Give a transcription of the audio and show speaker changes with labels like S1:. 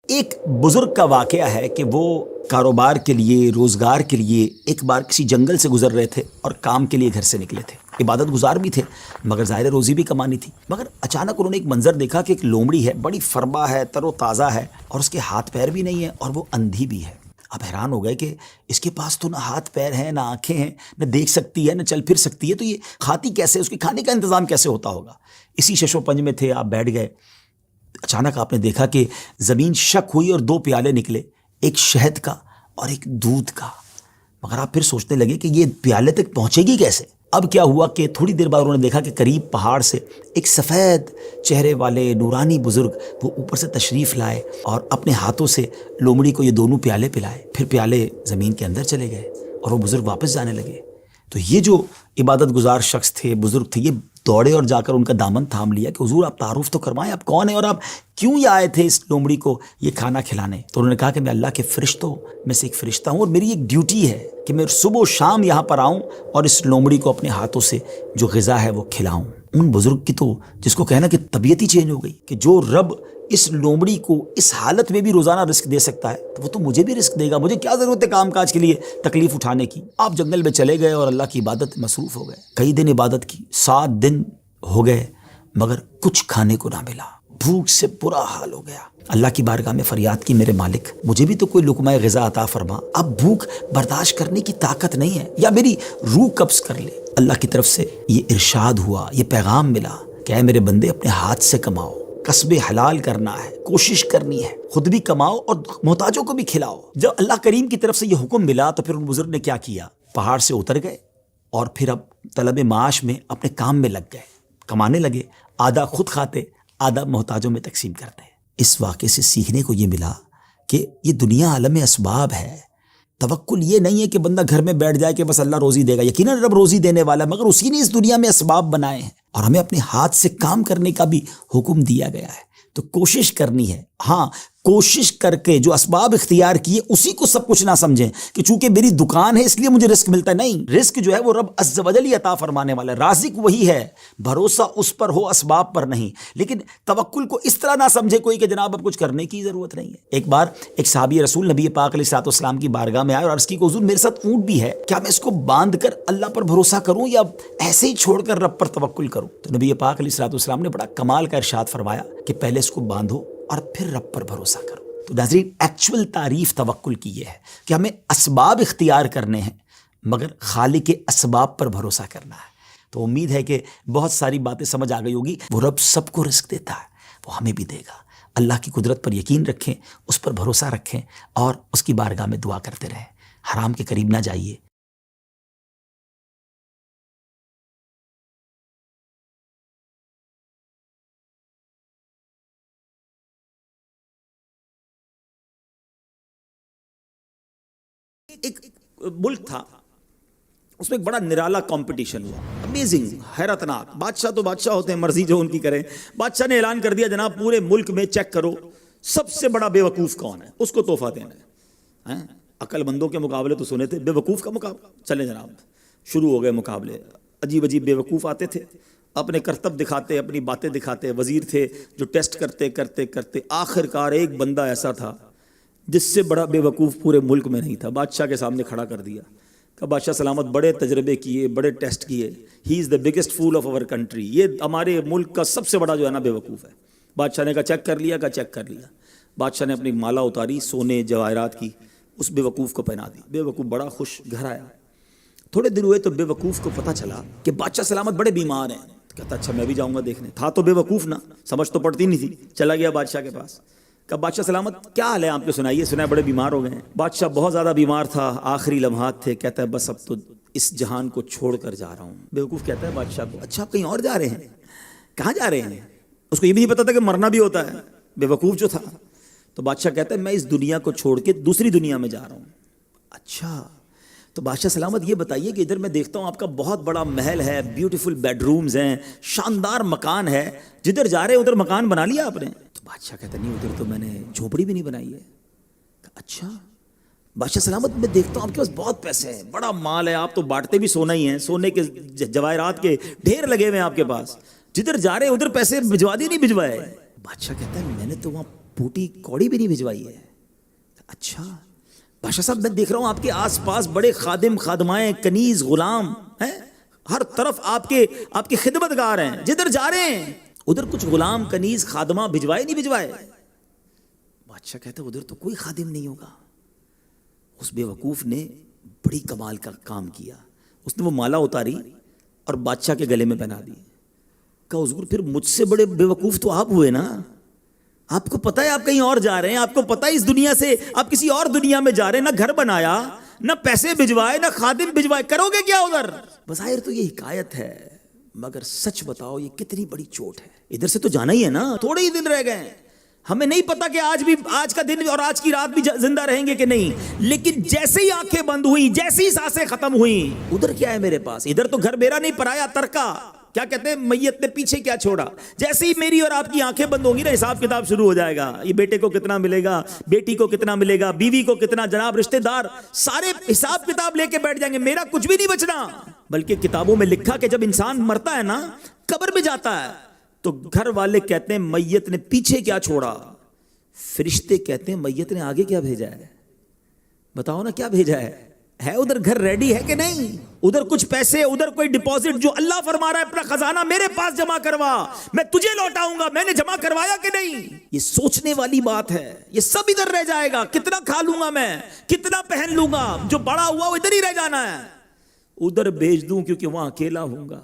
S1: ایک بزرگ کا واقعہ ہے کہ وہ کاروبار کے لیے، روزگار کے لیے ایک بار کسی جنگل سے گزر رہے تھے اور کام کے لیے گھر سے نکلے تھے. عبادت گزار بھی تھے مگر ظاہر روزی بھی کمانی تھی. مگر اچانک انہوں نے ایک منظر دیکھا کہ ایک لومڑی ہے، بڑی فربا ہے، تر و تازہ ہے، اور اس کے ہاتھ پیر بھی نہیں ہیں اور وہ اندھی بھی ہے. اب حیران ہو گئے کہ اس کے پاس تو نہ ہاتھ پیر ہیں، نہ آنکھیں ہیں، نہ دیکھ سکتی ہے، نہ چل پھر سکتی ہے، تو یہ کھاتی کیسے؟ اس کے کھانے کا انتظام کیسے ہوتا ہوگا؟ اسی شش و پنج میں تھے. آپ بیٹھ گئے. اچانک آپ نے دیکھا کہ زمین شک ہوئی اور دو پیالے نکلے، ایک شہد کا اور ایک دودھ کا. مگر آپ پھر سوچنے لگے کہ یہ پیالے تک پہنچے گی کیسے؟ اب کیا ہوا کہ تھوڑی دیر بعد انہوں نے دیکھا کہ قریب پہاڑ سے ایک سفید چہرے والے نورانی بزرگ وہ اوپر سے تشریف لائے اور اپنے ہاتھوں سے لومڑی کو یہ دونوں پیالے پلائے. پھر پیالے زمین کے اندر چلے گئے اور وہ بزرگ واپس جانے لگے. تو یہ جو عبادت گزار شخص تھے، بزرگ تھے، یہ دوڑے اور جا کر ان کا دامن تھام لیا کہ حضور آپ تعارف تو کرمائیں، آپ کون ہیں اور آپ کیوں یہ آئے تھے اس لومڑی کو یہ کھانا کھلانے؟ تو انہوں نے کہا کہ میں اللہ کے فرشتوں میں سے ایک فرشتہ ہوں اور میری ایک ڈیوٹی ہے کہ میں صبح و شام یہاں پر آؤں اور اس لومڑی کو اپنے ہاتھوں سے جو غذا ہے وہ کھلاؤں. ان بزرگ کی تو جس کو کہنا کہ طبیعت ہی چینج ہو گئی کہ جو رب اس لومڑی کو اس حالت میں بھی روزانہ رزق دے سکتا ہے تو وہ تو مجھے بھی رزق دے گا. مجھے کیا ضرورت ہے کام کاج کے لیے تکلیف اٹھانے کی؟ آپ جنگل میں چلے گئے اور اللہ کی عبادت میں مصروف ہو گئے. کئی دن عبادت کی، 7 دن ہو گئے مگر کچھ کھانے کو نہ ملا. بھوک سے برا حال ہو گیا. اللہ کی بارگاہ میں فریاد کی، میرے مالک مجھے بھی تو کوئی لقمہ غذا عطا فرما. اب بھوک برداشت کرنے کی طاقت نہیں ہے، یا میری روح قبض کر لے. اللہ کی طرف سے یہ ارشاد ہوا، یہ پیغام ملا کہ اے میرے بندے اپنے ہاتھ سے کماؤ، کسب حلال کرنا ہے، کوشش کرنی ہے، خود بھی کماؤ اور محتاجوں کو بھی کھلاؤ. جب اللہ کریم کی طرف سے یہ حکم ملا تو پھر ان بزرگ نے کیا کیا؟ پہاڑ سے اتر گئے اور پھر اب طلب معاش میں اپنے کام میں لگ گئے، کمانے لگے. آدھا خود کھاتے، آدھا محتاجوں میں تقسیم کرتے. اس واقعے سے سیکھنے کو یہ ملا کہ یہ دنیا عالم اسباب ہے. توکل یہ نہیں ہے کہ بندہ گھر میں بیٹھ جائے کہ بس اللہ روزی دے گا. یقیناً رب روزی دینے والا ہے، مگر اسی نے اس دنیا میں اسباب بنائے ہیں اور ہمیں اپنے ہاتھ سے کام کرنے کا بھی حکم دیا گیا ہے. تو کوشش کرنی ہے. ہاں، کوشش کر کے جو اسباب اختیار کیے اسی کو سب کچھ نہ سمجھیں کہ چونکہ میری دکان ہے اس لیے مجھے رزق ملتا ہے. نہیں، رزق جو ہے وہ رب عز و جل ہی عطا فرمانے والا ہے. رازق وہی ہے، بھروسہ اس پر ہو، اسباب پر نہیں. لیکن توکل کو اس طرح نہ سمجھے کوئی کہ جناب اب کچھ کرنے کی ضرورت نہیں ہے. ایک بار ایک صحابی رسول نبی پاک علیہ الصلوۃ والسلام کی بارگاہ میں آئے اور عرض کی کہ حضور میرے ساتھ اونٹ بھی ہے، کیا میں اس کو باندھ کر اللہ پر بھروسہ کروں یا ایسے ہی چھوڑ کر رب پر توکل کروں؟ تو نبی پاک علیہ الصلوۃ والسلام نے بڑا کمال کا ارشاد فرمایا کہ پہلے اس کو باندھو اور پھر رب پر بھروسہ کرو. تو ناظرین، ایکچول تعریف توکل کی یہ ہے کہ ہمیں اسباب اختیار کرنے ہیں مگر خالق اسباب پر بھروسہ کرنا ہے. تو امید ہے کہ بہت ساری باتیں سمجھ آ گئی ہوگی. وہ رب سب کو رزق دیتا ہے، وہ ہمیں بھی دے گا. اللہ کی قدرت پر یقین رکھیں، اس پر بھروسہ رکھیں اور اس کی بارگاہ میں دعا کرتے رہیں. حرام کے قریب نہ جائیے. ایک ملک تھا، اس میں ایک بڑا نرالا کمپٹیشن ہوا، امیزنگ، حیرتناک. بادشاہ تو بادشاہ ہوتے ہیں، مرضی جو ان کی کریں. بادشاہ نے اعلان کر دیا جناب پورے ملک میں چیک کرو سب سے بڑا بے وقوف کون ہے، اس کو تحفہ دینا ہے. عقل مندوں کے مقابلے تو سنے تھے، بے وقوف کا مقابلہ. چلے جناب، شروع ہو گئے مقابلے. عجیب عجیب بے وقوف آتے تھے، اپنے کرتب دکھاتے، اپنی باتیں دکھاتے. وزیر تھے جو ٹیسٹ کرتے کرتے کرتے آخر کار ایک بندہ ایسا تھا جس سے بڑا بے وقوف پورے ملک میں نہیں تھا. بادشاہ کے سامنے کھڑا کر دیا کہ بادشاہ سلامت، بڑے تجربے کیے، بڑے ٹیسٹ کیے، he is the biggest fool of our country, یہ ہمارے ملک کا سب سے بڑا جو ہے نا بے وقوف ہے. بادشاہ نے کہا چیک کر لیا، کہا چیک کر لیا. بادشاہ نے اپنی مالا اتاری سونے جواہرات کی، اس بے وقوف کو پہنا دی. بے وقوف بڑا خوش گھر آیا. تھوڑے دن ہوئے تو بے وقوف کو پتہ چلا کہ بادشاہ سلامت بڑے بیمار ہیں. کہتا اچھا میں بھی جاؤں گا دیکھنے. تھا تو بے وقوف نا، سمجھ تو پڑتی نہیں تھی. چلا گیا بادشاہ کے پاس. کہ بادشاہ سلامت کیا حال ہے آپ کے؟ سنائیے. سنا بڑے بیمار ہو گئے ہیں. بادشاہ بہت زیادہ بیمار تھا، آخری لمحات تھے. کہتا ہے بس اب تو اس جہان کو چھوڑ کر جا رہا ہوں. بیوقوف کہتا ہے بادشاہ کو اچھا آپ کہیں اور جا رہے ہیں؟ کہاں جا رہے ہیں؟ اس کو یہ بھی نہیں پتا تھا کہ مرنا بھی ہوتا ہے، بیوقوف جو تھا. تو بادشاہ کہتا ہے میں اس دنیا کو چھوڑ کے دوسری دنیا میں جا رہا ہوں. اچھا تو بادشاہ سلامت یہ بتائیے کہ ادھر میں دیکھتا ہوں آپ کا بہت بڑا محل ہے، بیوٹیفل بیڈ رومز ہیں، شاندار مکان ہے، جدھر جا رہے ہیں ادھر مکان بنا لیا آپ نے؟ تو بادشاہ کہتا نہیں، ادھر تو میں نے جھوپڑی بھی نہیں بنائی ہے. اچھا بادشاہ سلامت میں دیکھتا ہوں آپ کے پاس بہت پیسے ہیں، بڑا مال ہے، آپ تو بانٹتے بھی سونا ہی ہیں، سونے کے جواہرات کے ڈھیر لگے ہوئے ہیں آپ کے پاس، جدھر جا رہے ہیں ادھر پیسے بھجوا دیے نہیں بھجوائے؟ بادشاہ کہتا ہے میں نے تو وہاں بوٹی کوڑی بھی نہیں بھجوائی ہے. اچھا بادشاہ صاحب میں دیکھ رہا ہوں آپ کے آس پاس بڑے خادم خادمائیں کنیز غلام ہیں, ہر طرف آپ کے خدمت گار ہیں, جدھر جا رہے ہیں ادھر کچھ غلام کنیز خادمہ بھجوائے نہیں بھجوائے؟ بادشاہ کہتا ہے ادھر تو کوئی خادم نہیں ہوگا. اس بے وقوف نے بڑی کمال کا کام کیا, اس نے وہ مالا اتاری اور بادشاہ کے گلے میں پہنا دی. کہا حضور پھر مجھ سے بڑے بے وقوف تو آپ ہوئے نا, آپ کو پتا ہے آپ کہیں اور جا رہے ہیں, آپ کو پتا ہے اس دنیا سے آپ کسی اور دنیا میں جا رہے ہیں, نہ گھر بنایا نہ پیسے بھجوائے نہ خادم بھجوائے, کرو گے کیا ادھر؟ بظاہر تو یہ حکایت ہے مگر سچ بتاؤ یہ کتنی بڑی چوٹ ہے. ادھر سے تو جانا ہی ہے نا, تھوڑے ہی دن رہ گئے, ہمیں نہیں پتا کہ آج کا دن اور آج کی رات بھی زندہ رہیں گے کہ نہیں, لیکن جیسے ہی آنکھیں بند ہوئیں, جیسے ہی سانسیں ختم ہوئیں, ادھر کیا ہے میرے پاس؟ ادھر تو گھر میرا نہیں پرایا ترکا, کیا کہتے ہیں میت نے پیچھے کیا چھوڑا. جیسے ہی میری اور آپ کی آنکھیں بند ہوں گی نا, حساب کتاب شروع ہو جائے گا. یہ بیٹے کو کتنا ملے گا, بیٹی کو کتنا ملے گا, بیوی کو کتنا, جناب رشتہ دار سارے حساب کتاب لے کے بیٹھ جائیں گے, میرا کچھ بھی نہیں بچنا. بلکہ کتابوں میں لکھا کہ جب انسان مرتا ہے نا, قبر میں جاتا ہے, تو گھر والے کہتے ہیں میت نے پیچھے کیا چھوڑا, فرشتے کہتے ہیں میت نے آگے کیا بھیجا ہے. بتاؤ نا کیا بھیجا ہے ادھر گھر ریڈی ہے کہ نہیں, ادھر کچھ پیسے, ادھر کوئی ڈپازٹ, جو اللہ فرما رہا ہے اپنا خزانہ میرے پاس جمع کروا, میں تجھے لوٹاؤں گا, میں نے جمع کروایا کہ نہیں. یہ سوچنے والی بات ہے. یہ سب ادھر رہ جائے گا, کتنا کھا لوں گا میں, کتنا پہن لوں گا, جو بڑا ہوا وہ ادھر ہی رہ جانا ہے. ادھر بھیج دوں کیونکہ وہاں اکیلا ہوں گا.